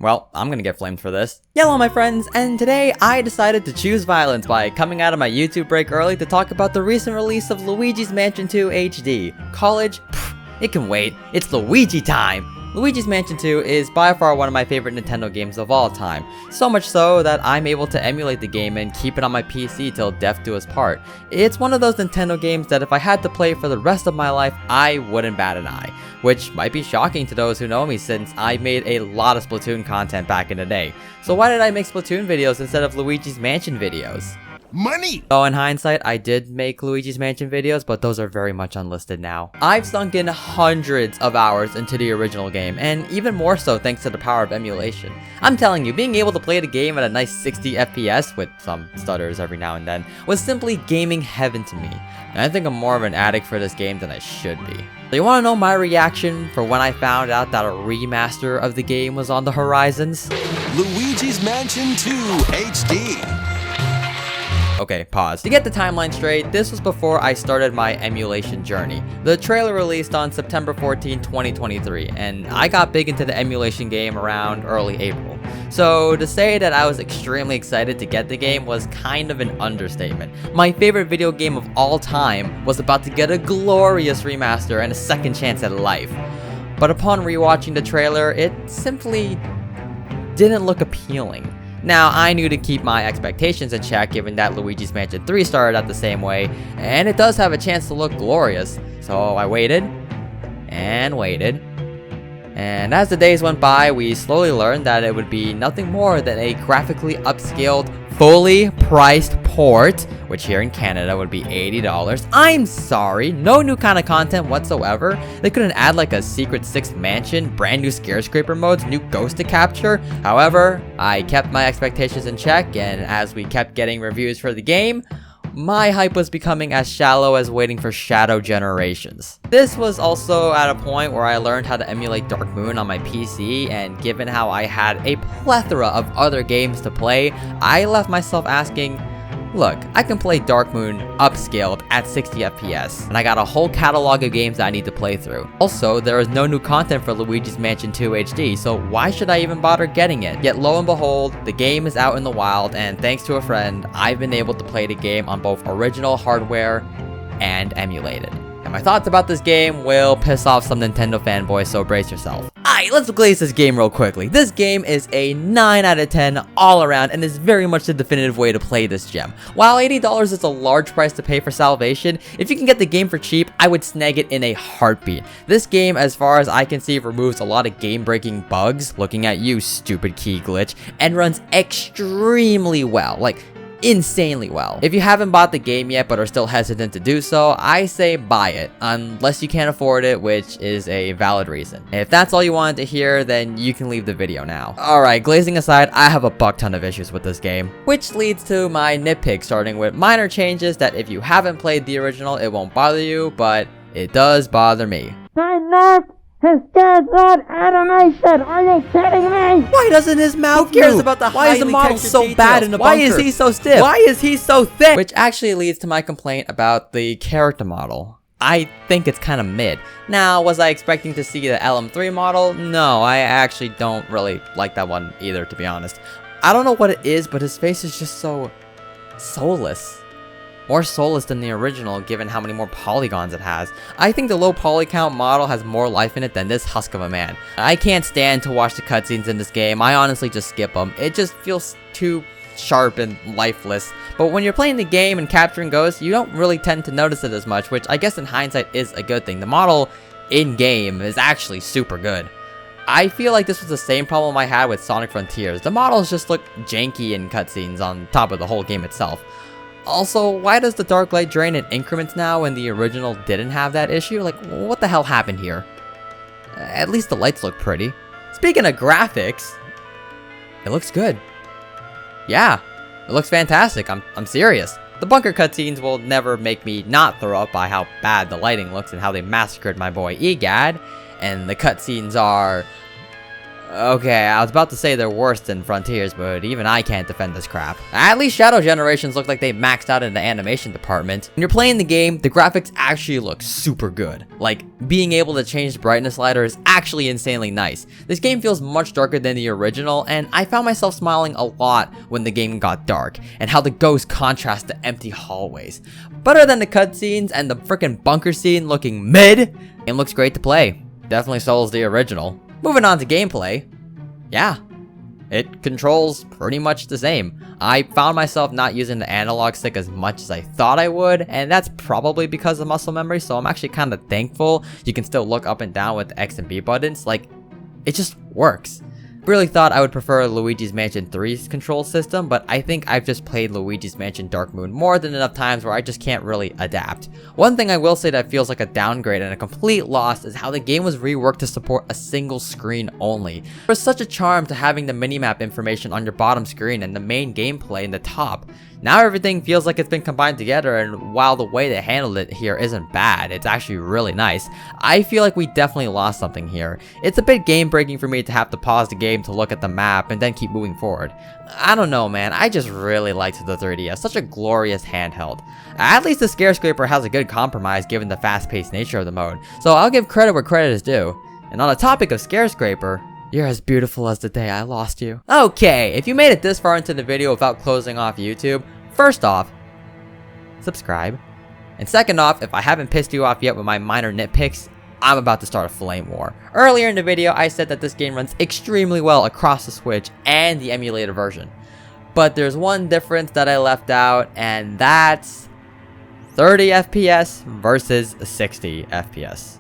Well, I'm gonna get flamed for this. Hello my friends, and today I decided to choose violence by coming out of my YouTube break early to talk about the recent release of Luigi's Mansion 2 HD. College? Pfft, it can wait. It's Luigi time! Luigi's Mansion 2 is by far one of my favorite Nintendo games of all time. So much so that I'm able to emulate the game and keep it on my PC till death do us part. It's one of those Nintendo games that if I had to play for the rest of my life, I wouldn't bat an eye. Which might be shocking to those who know me since I made a lot of Splatoon content back in the day. So why did I make Splatoon videos instead of Luigi's Mansion videos? Money! So in hindsight, I did make Luigi's Mansion videos, but those are very much unlisted now. I've sunk in hundreds of hours into the original game, and even more so thanks to the power of emulation. I'm telling you, being able to play the game at a nice 60 FPS, with some stutters every now and then, was simply gaming heaven to me. And I think I'm more of an addict for this game than I should be. So you wanna know my reaction for when I found out that a remaster of the game was on the horizons? Luigi's Mansion 2 HD. Okay, pause. To get the timeline straight, this was before I started my emulation journey. The trailer released on September 14, 2023, and I got big into the emulation game around early April. So to say that I was extremely excited to get the game was kind of an understatement. My favorite video game of all time was about to get a glorious remaster and a second chance at life. But upon rewatching the trailer, it simply didn't look appealing. Now, I knew to keep my expectations in check given that Luigi's Mansion 3 started out the same way, and it does have a chance to look glorious. So I waited, and waited, and as the days went by, we slowly learned that it would be nothing more than a graphically upscaled, fully priced port, which here in Canada would be $80. I'm sorry, no new kind of content whatsoever. They couldn't add like a secret 6th mansion, brand new skyscraper modes, new ghost to capture. However, I kept my expectations in check, and as we kept getting reviews for the game, my hype was becoming as shallow as waiting for Shadow Generations. This was also at a point where I learned how to emulate Dark Moon on my PC, and given how I had a plethora of other games to play, I left myself asking, look, I can play Dark Moon upscaled at 60 FPS, and I got a whole catalog of games that I need to play through. Also, there is no new content for Luigi's Mansion 2 HD, so why should I even bother getting it? Yet lo and behold, the game is out in the wild, and thanks to a friend, I've been able to play the game on both original hardware and emulated. And my thoughts about this game will piss off some Nintendo fanboys, so brace yourself. Alright, let's glaze this game real quickly. This game is a 9 out of 10 all around and is very much the definitive way to play this gem. While $80 is a large price to pay for salvation, if you can get the game for cheap, I would snag it in a heartbeat. This game, as far as I can see, removes a lot of game-breaking bugs, looking at you, stupid key glitch, and runs extremely well. Like, insanely well. If you haven't bought the game yet but are still hesitant to do so, I say buy it, unless you can't afford it, which is a valid reason. If that's all you wanted to hear, then you can leave the video now. Alright, glazing aside, I have a buck ton of issues with this game, which leads to my nitpick, starting with minor changes that if you haven't played the original, it won't bother you, but it does bother me. His dad's on animation! Are you kidding me? Why doesn't his mouth Who cares move? about the Why is the highly model textured so details? bad in the bunker? Why is he so stiff? Why is he so thick? Which actually leads to my complaint about the character model. I think it's kind of mid. Now, was I expecting to see the LM3 model? No, I actually don't really like that one either, to be honest. I don't know what it is, but his face is just so soulless. More soulless than the original, given how many more polygons it has. I think the low poly count model has more life in it than this husk of a man. I can't stand to watch the cutscenes in this game. I honestly just skip them. It just feels too sharp and lifeless. But when you're playing the game and capturing ghosts, you don't really tend to notice it as much, which I guess in hindsight is a good thing. The model in-game is actually super good. I feel like this was the same problem I had with Sonic Frontiers. The models just look janky in cutscenes on top of the whole game itself. Also, why does the dark light drain in increments now when the original didn't have that issue? Like, what the hell happened here? At least the lights look pretty. Speaking of graphics, it looks good. Yeah, it looks fantastic. I'm serious. The bunker cutscenes will never make me not throw up by how bad the lighting looks and how they massacred my boy Egad. And the cutscenes are Okay, I was about to say they're worse than Frontiers, but even I can't defend this crap. At least Shadow Generations look like they maxed out in the animation department. When you're playing the game, the graphics actually look super good. Like, being able to change the brightness slider is actually insanely nice. This game feels much darker than the original, and I found myself smiling a lot when the game got dark, and how the ghosts contrast the empty hallways. Better than the cutscenes and the frickin' bunker scene looking mid, it looks great to play. Definitely souls the original. Moving on to gameplay, yeah, it controls pretty much the same. I found myself not using the analog stick as much as I thought I would, and that's probably because of muscle memory, so I'm actually kind of thankful you can still look up and down with the X and B buttons. Like, it just works. Really thought I would prefer Luigi's Mansion 3's control system, but I think I've just played Luigi's Mansion Dark Moon more than enough times where I just can't really adapt. One thing I will say that feels like a downgrade and a complete loss is how the game was reworked to support a single screen only. There's such a charm to having the minimap information on your bottom screen and the main gameplay in the top. Now everything feels like it's been combined together, and while the way they handled it here isn't bad, it's actually really nice. I feel like we definitely lost something here. It's a bit game breaking for me to have to pause the game to look at the map and then keep moving forward. I don't know, man, I just really liked the 3DS, such a glorious handheld. At least the Scarescraper has a good compromise given the fast paced nature of the mode, so I'll give credit where credit is due. And on the topic of Scarescraper, you're as beautiful as the day I lost you. Okay, if you made it this far into the video without closing off YouTube, first off, subscribe. And second off, if I haven't pissed you off yet with my minor nitpicks, I'm about to start a flame war. Earlier in the video, I said that this game runs extremely well across the Switch and the emulator version. But there's one difference that I left out, and that's 30 FPS versus 60 FPS.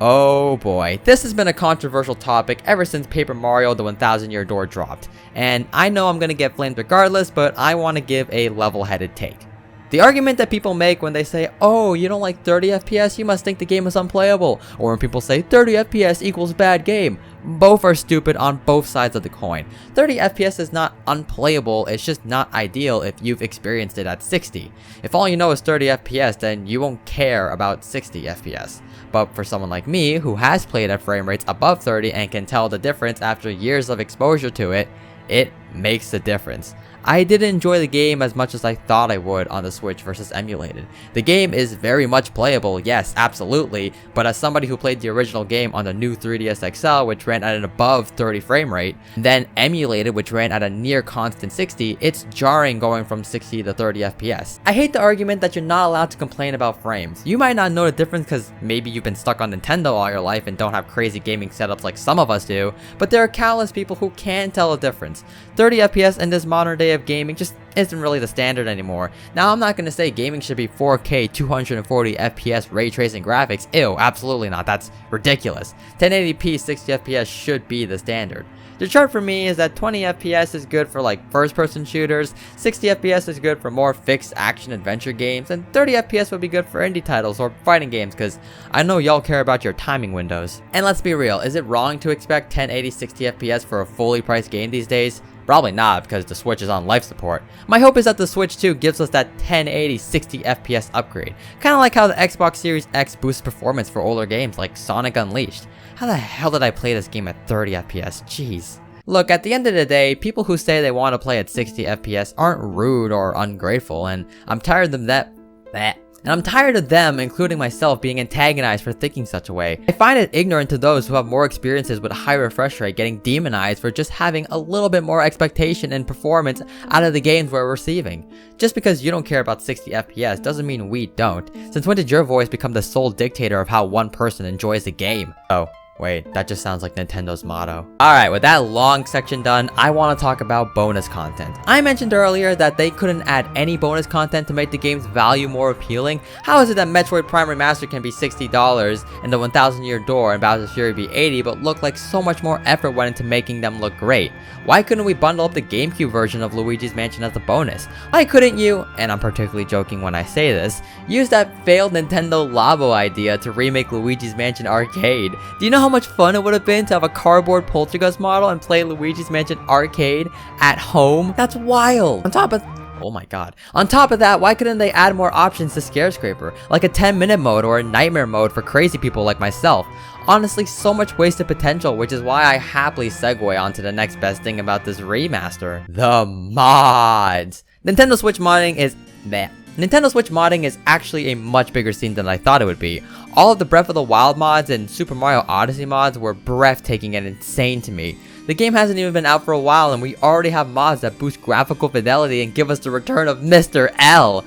Oh boy, this has been a controversial topic ever since Paper Mario The 1000 Year Door dropped, and I know I'm gonna get flamed regardless, but I want to give a level-headed take. The argument that people make when they say, oh, you don't like 30 FPS, you must think the game is unplayable, or when people say 30 FPS equals bad game, both are stupid on both sides of the coin. 30 FPS is not unplayable, it's just not ideal if you've experienced it at 60. If all you know is 30 FPS, then you won't care about 60 FPS. But for someone like me, who has played at frame rates above 30 and can tell the difference after years of exposure to it, it makes a difference. I didn't enjoy the game as much as I thought I would on the Switch versus emulated. The game is very much playable, yes, absolutely, but as somebody who played the original game on the new 3DS XL, which ran at an above 30 frame rate, then emulated, which ran at a near constant 60, it's jarring going from 60 to 30 FPS. I hate the argument that you're not allowed to complain about frames. You might not know the difference because maybe you've been stuck on Nintendo all your life and don't have crazy gaming setups like some of us do, but there are countless people who can tell a difference. 30 FPS in this modern day of gaming just isn't really the standard anymore. Now, I'm not going to say gaming should be 4K 240 FPS ray tracing graphics. Ew, absolutely not. That's ridiculous. 1080p 60 FPS should be the standard. The chart for me is that 20 FPS is good for like first person shooters, 60 FPS is good for more fixed action adventure games, and 30 FPS would be good for indie titles or fighting games because I know y'all care about your timing windows. And let's be real, is it wrong to expect 1080 60 FPS for a fully priced game these days? Probably not, because the Switch is on life support. My hope is that the Switch 2 gives us that 1080 60 FPS upgrade. Kinda like how the Xbox Series X boosts performance for older games like Sonic Unleashed. How the hell did I play this game at 30 FPS? Jeez. Look, at the end of the day, people who say they want to play at 60 FPS aren't rude or ungrateful, and I'm tired of them, including myself, being antagonized for thinking such a way. I find it ignorant to those who have more experiences with a high refresh rate getting demonized for just having a little bit more expectation and performance out of the games we're receiving. Just because you don't care about 60 FPS doesn't mean we don't. Since when did your voice become the sole dictator of how one person enjoys the game? Oh. Wait, that just sounds like Nintendo's motto. Alright, with that long section done, I want to talk about bonus content. I mentioned earlier that they couldn't add any bonus content to make the game's value more appealing. How is it that Metroid Prime Remaster can be $60 and the 1000 Year Door and Bowser's Fury be $80 but look like so much more effort went into making them look great? Why couldn't we bundle up the GameCube version of Luigi's Mansion as a bonus? Why couldn't you, and I'm particularly joking when I say this, use that failed Nintendo Labo idea to remake Luigi's Mansion Arcade? Do you know how much fun it would have been to have a cardboard poltergeist model and play Luigi's Mansion Arcade at home? That's wild. On top of Oh my god. On top of that, why couldn't they add more options to Scarescraper? Like a 10-minute mode or a nightmare mode for crazy people like myself. Honestly, so much wasted potential, which is why I happily segue onto the next best thing about this remaster. The mods! Nintendo Switch modding is meh. Nintendo Switch modding is actually a much bigger scene than I thought it would be. All of the Breath of the Wild mods and Super Mario Odyssey mods were breathtaking and insane to me. The game hasn't even been out for a while and we already have mods that boost graphical fidelity and give us the return of Mr. L.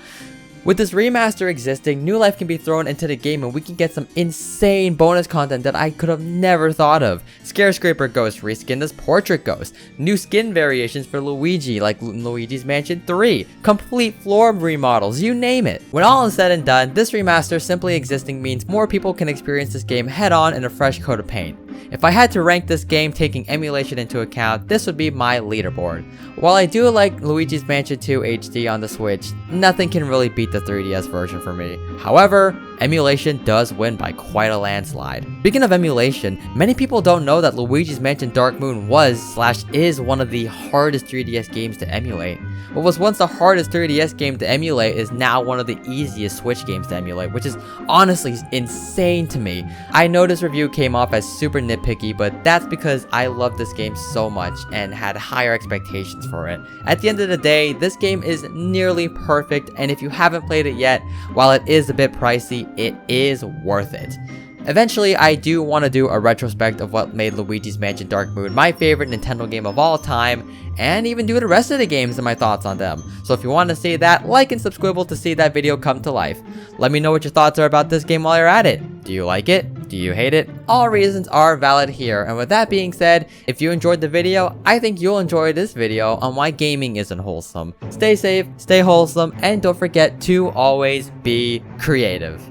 With this remaster existing, new life can be thrown into the game and we can get some insane bonus content that I could have never thought of. Scarescraper Ghost reskinned as Portrait Ghost, new skin variations for Luigi like Luigi's Mansion 3, complete floor remodels, you name it. When all is said and done, this remaster simply existing means more people can experience this game head on in a fresh coat of paint. If I had to rank this game taking emulation into account, this would be my leaderboard. While I do like Luigi's Mansion 2 HD on the Switch, nothing can really beat the 3DS version for me. However, emulation does win by quite a landslide. Speaking of emulation, many people don't know that Luigi's Mansion Dark Moon is one of the hardest 3DS games to emulate. What was once the hardest 3DS game to emulate is now one of the easiest Switch games to emulate, which is honestly insane to me. I know this review came off as super nitpicky, but that's because I love this game so much and had higher expectations for it. At the end of the day, this game is nearly perfect, and if you haven't played it yet, while it is a bit pricey, it is worth it. Eventually, I do want to do a retrospect of what made Luigi's Mansion Dark Moon my favorite Nintendo game of all time, and even do the rest of the games and my thoughts on them. So if you want to see that, like and subscribe to see that video come to life. Let me know what your thoughts are about this game while you're at it. Do you like it? Do you hate it? All reasons are valid here, and with that being said, if you enjoyed the video, I think you'll enjoy this video on why gaming isn't wholesome. Stay safe, stay wholesome, and don't forget to always be creative.